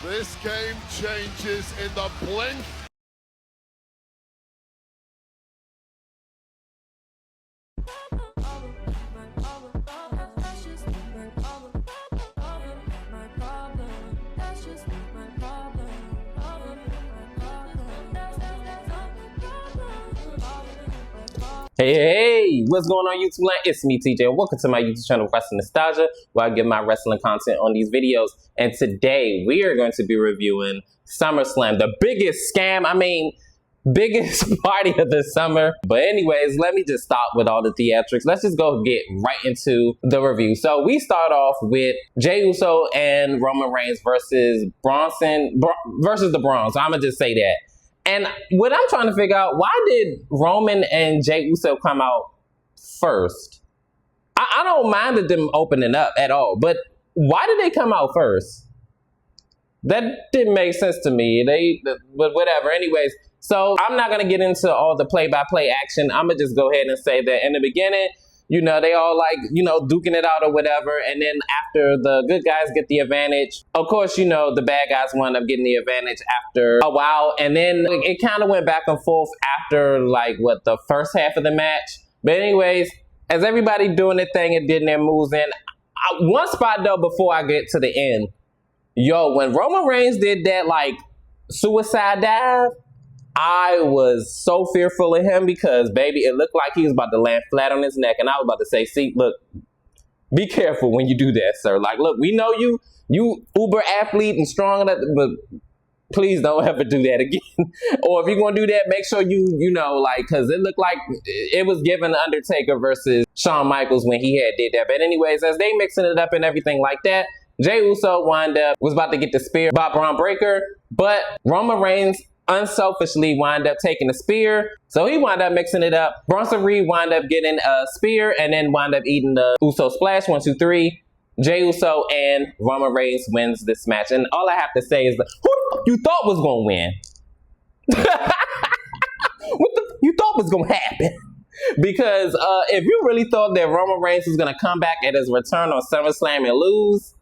This game changes in the blink. Hey, what's going on YouTube land? It's me, TJ, and welcome to my YouTube channel, Wrestling Nostalgia, where I give my wrestling content on these videos. And today, we are going to be reviewing SummerSlam, the biggest scam, biggest party of the summer. But anyways, let me just stop with all the theatrics. Let's just go get right into the review. So we start off with Jey Uso and Roman Reigns versus the Braun. So I'm going to just say that. And what I'm trying to figure out, why did Roman and Jey Uso come out first? I don't mind them opening up at all, but why did they come out first? That didn't make sense to me. But whatever. Anyways, so I'm not going to get into all the play-by-play action. I'm going to just go ahead and say that in the beginning, they all duking it out or whatever. And then after the good guys get the advantage, of course, the bad guys wind up getting the advantage after a while. And then it kind of went back and forth after the first half of the match. But anyways, as everybody doing their thing and getting their moves in, one spot though, before I get to the end, when Roman Reigns did that suicide dive, I was so fearful of him because, baby, it looked like he was about to land flat on his neck. And I was about to say, see, look, be careful when you do that, sir. Look, we know you uber athlete and strong, but please don't ever do that again. Or if you're going to do that, make sure because it looked like it was given Undertaker versus Shawn Michaels when he did that. But anyways, as they mixing it up and everything like that, Jey Uso was about to get the spear by Braun Breaker, but Roman Reigns unselfishly wind up taking a spear, so he wind up mixing it up. Bronson Reed wind up getting a spear and then wind up eating the Uso splash. 1, 2, 3. Jey Uso and Roman Reigns wins this match. And all I have to say is, who you thought was gonna win? You thought was gonna happen? Because if you really thought that Roman Reigns was gonna come back at his return on SummerSlam and lose,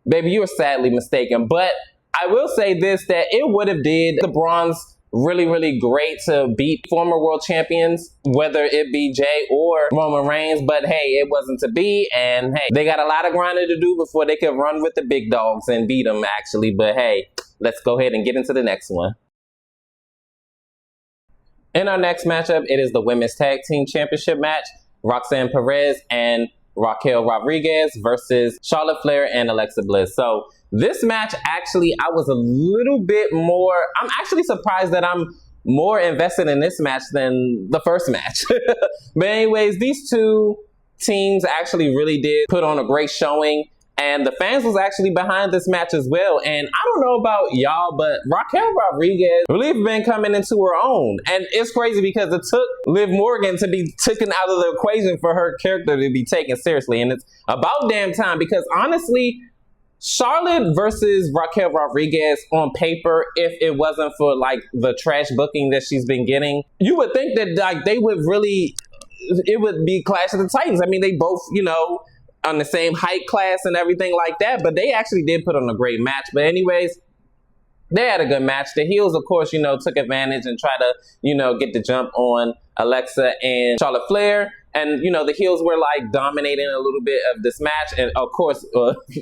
baby, you were sadly mistaken. But I will say this, that it would have did the Brauns really, really great to beat former world champions, whether it be Jey or Roman Reigns. But hey, it wasn't to be. And hey, they got a lot of grinding to do before they could run with the big dogs and beat them, actually. But hey, let's go ahead and get into the next one. In our next matchup, it is the Women's Tag Team Championship match. Roxanne Perez and Raquel Rodriguez versus Charlotte Flair and Alexa Bliss. So this match, actually, I was a little bit more, I'm actually surprised that I'm more invested in this match than the first match. But anyways, these two teams actually really did put on a great showing, and the fans was actually behind this match as well. And I don't know about y'all, but Raquel Rodriguez really been coming into her own. And it's crazy because it took Liv Morgan to be taken out of the equation for her character to be taken seriously. And it's about damn time, because honestly, Charlotte versus Raquel Rodriguez on paper, if it wasn't for the trash booking that she's been getting, you would think that they would really, it would be Clash of the Titans. I mean, they both, on the same height class and everything like that, but they actually did put on a great match. But anyways, they had a good match. The heels, of course, took advantage and tried to, get the jump on Alexa and Charlotte Flair. And, the heels were dominating a little bit of this match. And of course,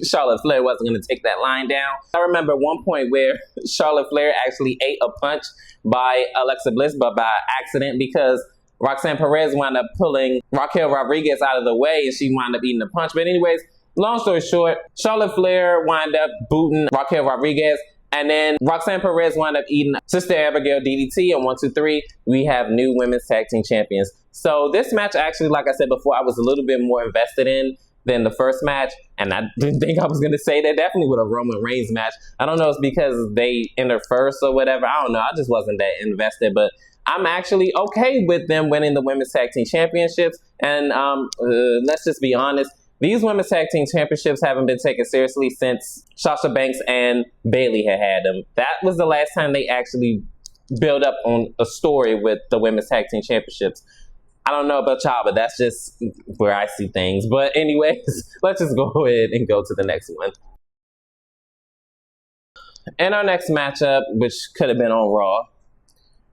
Charlotte Flair wasn't going to take that line down. I remember one point where Charlotte Flair actually ate a punch by Alexa Bliss, but by accident, because Roxanne Perez wound up pulling Raquel Rodriguez out of the way and she wound up eating the punch. But anyways, long story short, Charlotte Flair wound up booting Raquel Rodriguez. And then Roxanne Perez wound up eating Sister Abigail DDT. And 1, 2, 3, we have new women's tag team champions. So this match, actually, like I said before, I was a little bit more invested in than the first match. And I didn't think I was going to say that. Definitely with a Roman Reigns match. I don't know if it's because they entered first or whatever. I don't know. I just wasn't that invested. But I'm actually okay with them winning the women's tag team championships. And let's just be honest. These women's tag team championships haven't been taken seriously since Sasha Banks and Bayley had them. That was the last time they actually built up on a story with the women's tag team championships. I don't know about y'all, but that's just where I see things. But anyways, let's just go ahead and go to the next one. In our next matchup, which could have been on Raw,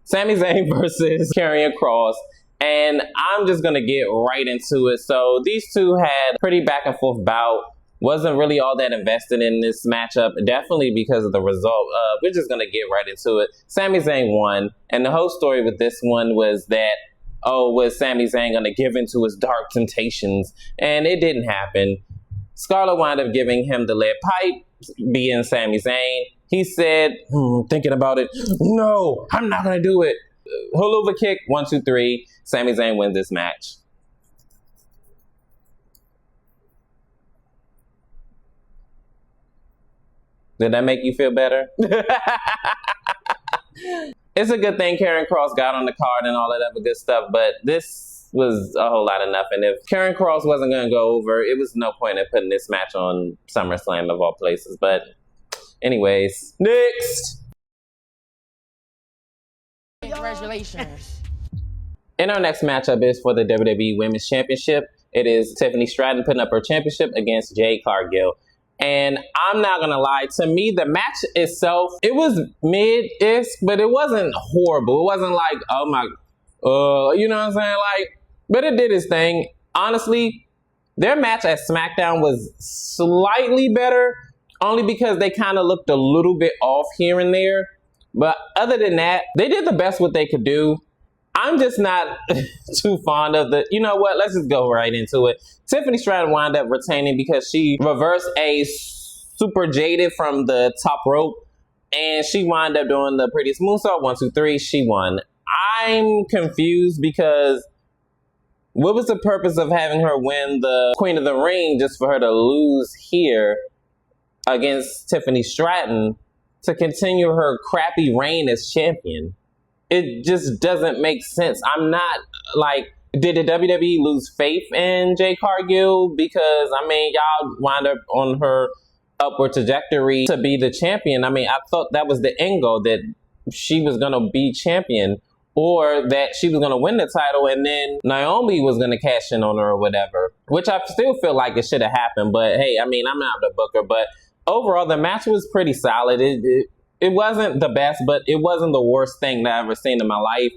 Sami Zayn versus Karrion Kross. And I'm just going to get right into it. So these two had pretty back and forth bout. Wasn't really all that invested in this matchup, definitely because of the result. We're just going to get right into it. Sami Zayn won. And the whole story with this one was that, was Sami Zayn going to give into his dark temptations? And it didn't happen. Scarlett wound up giving him the lead pipe, being Sami Zayn. He said, thinking about it, no, I'm not going to do it. Hula hoop kick, 1, 2, 3. Sami Zayn wins this match. Did that make you feel better? It's a good thing Karrion Kross got on the card and all that other good stuff, but this was a whole lot of nothing. If Karrion Kross wasn't going to go over, it was no point in putting this match on SummerSlam of all places. But anyways, next. Congratulations. And our next matchup is for the WWE Women's Championship. It is Tiffany Stratton putting up her championship against Jade Cargill. And I'm not going to lie, to me, the match itself, it was mid-ish, but it wasn't horrible. It wasn't like, oh my, you know what I'm saying? Like, but it did its thing. Honestly, their match at SmackDown was slightly better, only because they kind of looked a little bit off here and there. But other than that, they did the best what they could do. I'm just not too fond of the, you know what, let's just go right into it. Tiffany Stratton wound up retaining because she reversed a super jaded from the top rope, and she wound up doing the prettiest moonsault, 1, 2, 3, she won. I'm confused because what was the purpose of having her win the Queen of the Ring just for her to lose here against Tiffany Stratton to continue her crappy reign as champion? It just doesn't make sense. I'm not, like, did the WWE lose faith in Jade Cargill? Because, I mean, y'all wound up on her upward trajectory to be the champion. I mean, I thought that was the end goal, that she was going to be champion, or that she was going to win the title and then Naomi was going to cash in on her or whatever, which I still feel like it should have happened. But, hey, I mean, I'm not the booker, but overall, the match was pretty solid. It wasn't the best, but it wasn't the worst thing that I've ever seen in my life.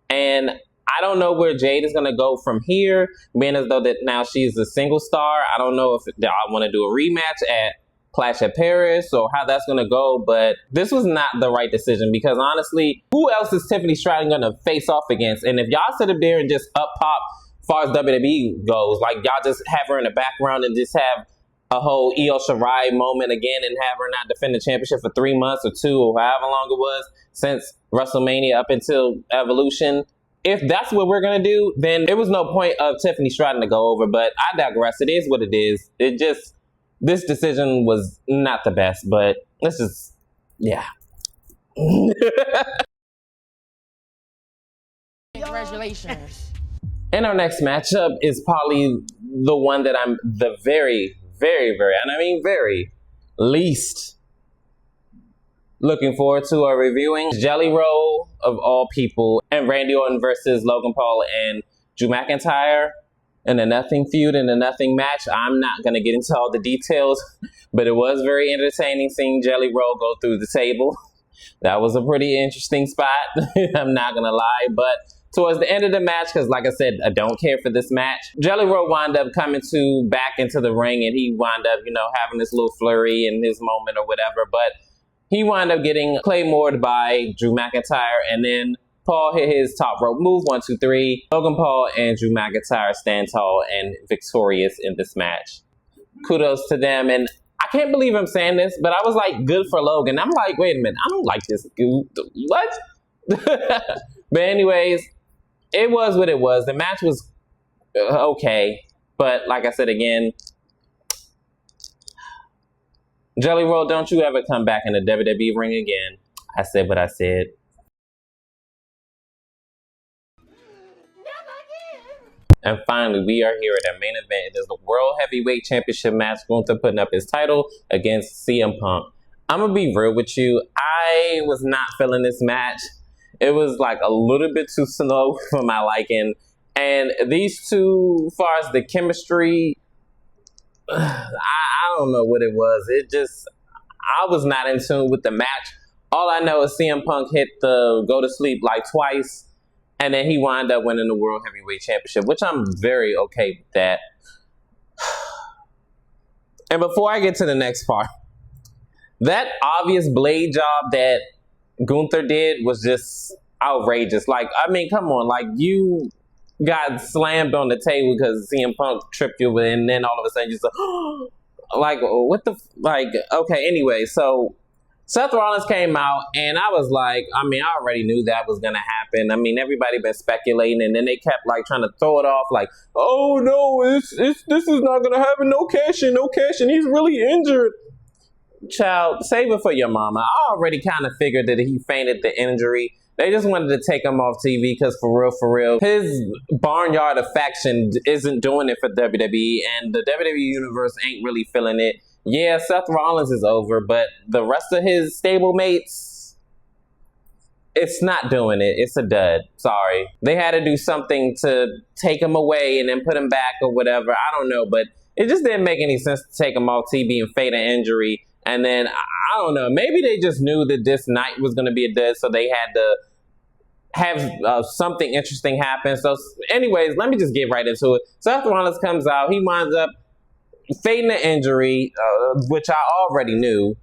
And I don't know where Jade is going to go from here, being as though that now she's a single star. I don't know if I want to do a rematch at Clash at Paris or how that's going to go, but this was not the right decision because honestly, who else is Tiffany Stratton going to face off against? And if y'all sit up there and just up pop as far as WWE goes, like y'all just have her in the background and just have a whole Io Shirai moment again and have her not defend the championship for 3 months or 2 or however long it was since WrestleMania up until Evolution. If that's what we're going to do, then it was no point of Tiffany Stratton to go over, but I digress. It is what it is. This decision was not the best, but let's just, yeah. Congratulations. And our next matchup is probably the one that I'm the very, and I mean very least looking forward to reviewing. Jelly Roll, of all people, and Randy Orton versus Logan Paul and Drew McIntyre in a nothing feud, in a nothing match. I'm not going to get into all the details, but it was very entertaining seeing Jelly Roll go through the table. That was a pretty interesting spot. I'm not going to lie, but towards the end of the match, because like I said, I don't care for this match, Jelly Roll wound up coming back into the ring, and he wound up, having this little flurry in his moment or whatever, but he wound up getting claymored by Drew McIntyre, and then Paul hit his top rope move, 1, 2, 3. Logan Paul and Drew McIntyre stand tall and victorious in this match. Kudos to them, and I can't believe I'm saying this, but I was like, good for Logan. I'm like, wait a minute, I don't like this dude. What? But anyways, it was what it was. The match was okay, but like I said again, Jelly Roll, don't you ever come back in the WWE ring again. I said what I said. And finally, we are here at our main event. It is the World Heavyweight Championship match. Gunther putting up his title against CM Punk. I'm going to be real with you. I was not feeling this match. It was like a little bit too slow for my liking. And these two, as far as the chemistry, I don't know what it was. I was not in tune with the match. All I know is CM Punk hit the go to sleep like twice, and then he wound up winning the World Heavyweight Championship, which I'm very okay with that. And before I get to the next part, that obvious blade job that Gunther did was just outrageous. Like, I mean, come on. Like, you got slammed on the table because CM Punk tripped you, and then all of a sudden you said, like, what the, like, okay, anyway, so Seth Rollins came out, and I was like, I mean, I already knew that was going to happen. I mean, everybody been speculating, and then they kept, like, trying to throw it off, like, oh, no, this is not going to happen, no cash in, he's really injured. Child, save it for your mama. I already kind of figured that he fainted the injury. They just wanted to take him off TV because for real, his barnyard of faction isn't doing it for WWE, and the WWE Universe ain't really feeling it. Yeah, Seth Rollins is over, but the rest of his stablemates, it's not doing it. It's a dud. Sorry. They had to do something to take him away and then put him back or whatever. I don't know, but it just didn't make any sense to take him off TV and fake an injury. And then, I don't know, maybe they just knew that this night was going to be a dud, so they had to have something interesting happen. So anyways, let me just get right into it. Seth Rollins comes out. He winds up fading the injury, which I already knew.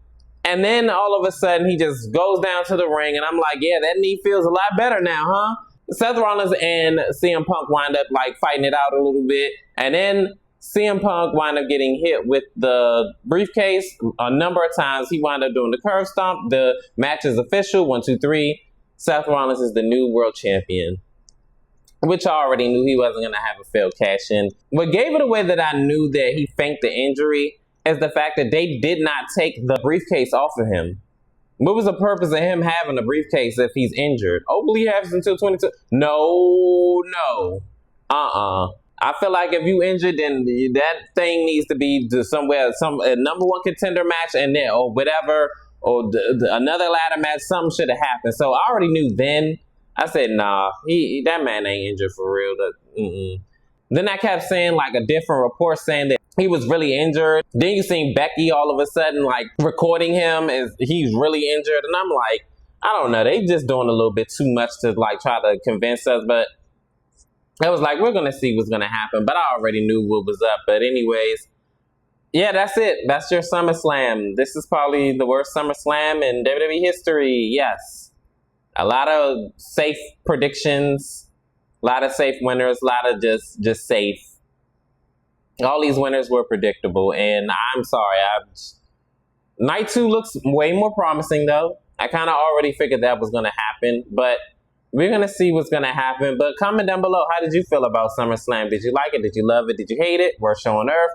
And then all of a sudden, he just goes down to the ring. And I'm like, yeah, that knee feels a lot better now, huh? Seth Rollins and CM Punk wind up like fighting it out a little bit. And then CM Punk wound up getting hit with the briefcase a number of times. He wound up doing the curb stomp. The match is official. 1, 2, 3. Seth Rollins is the new world champion, which I already knew he wasn't going to have a failed cash in. What gave it away that I knew that he faked the injury is the fact that they did not take the briefcase off of him. What was the purpose of him having a briefcase if he's injured? Oh, but he has until 22. No. I feel like if you injured, then that thing needs to be to somewhere, a number one contender match, and then or whatever, or another ladder match. Something should have happened. So I already knew then. I said, nah, that man ain't injured for real. Then I kept saying like a different report saying that he was really injured. Then you seen Becky all of a sudden like recording him as he's really injured, and I'm like, I don't know. They just doing a little bit too much to like try to convince us, but. I was like, we're going to see what's going to happen, but I already knew what was up. But anyways, yeah, that's it. That's your SummerSlam. This is probably the worst SummerSlam in WWE history. Yes. A lot of safe predictions, a lot of safe winners, a lot of just safe. All these winners were predictable, and I'm sorry. Night 2 looks way more promising, though. I kind of already figured that was going to happen, but we're going to see what's going to happen. But comment down below, how did you feel about SummerSlam? Did you like it? Did you love it? Did you hate it? Worst show on earth?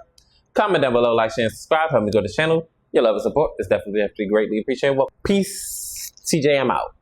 Comment down below, like, share, and subscribe. Help me grow the channel. Your love and support is definitely greatly appreciated. Well, peace. TJ, I'm out.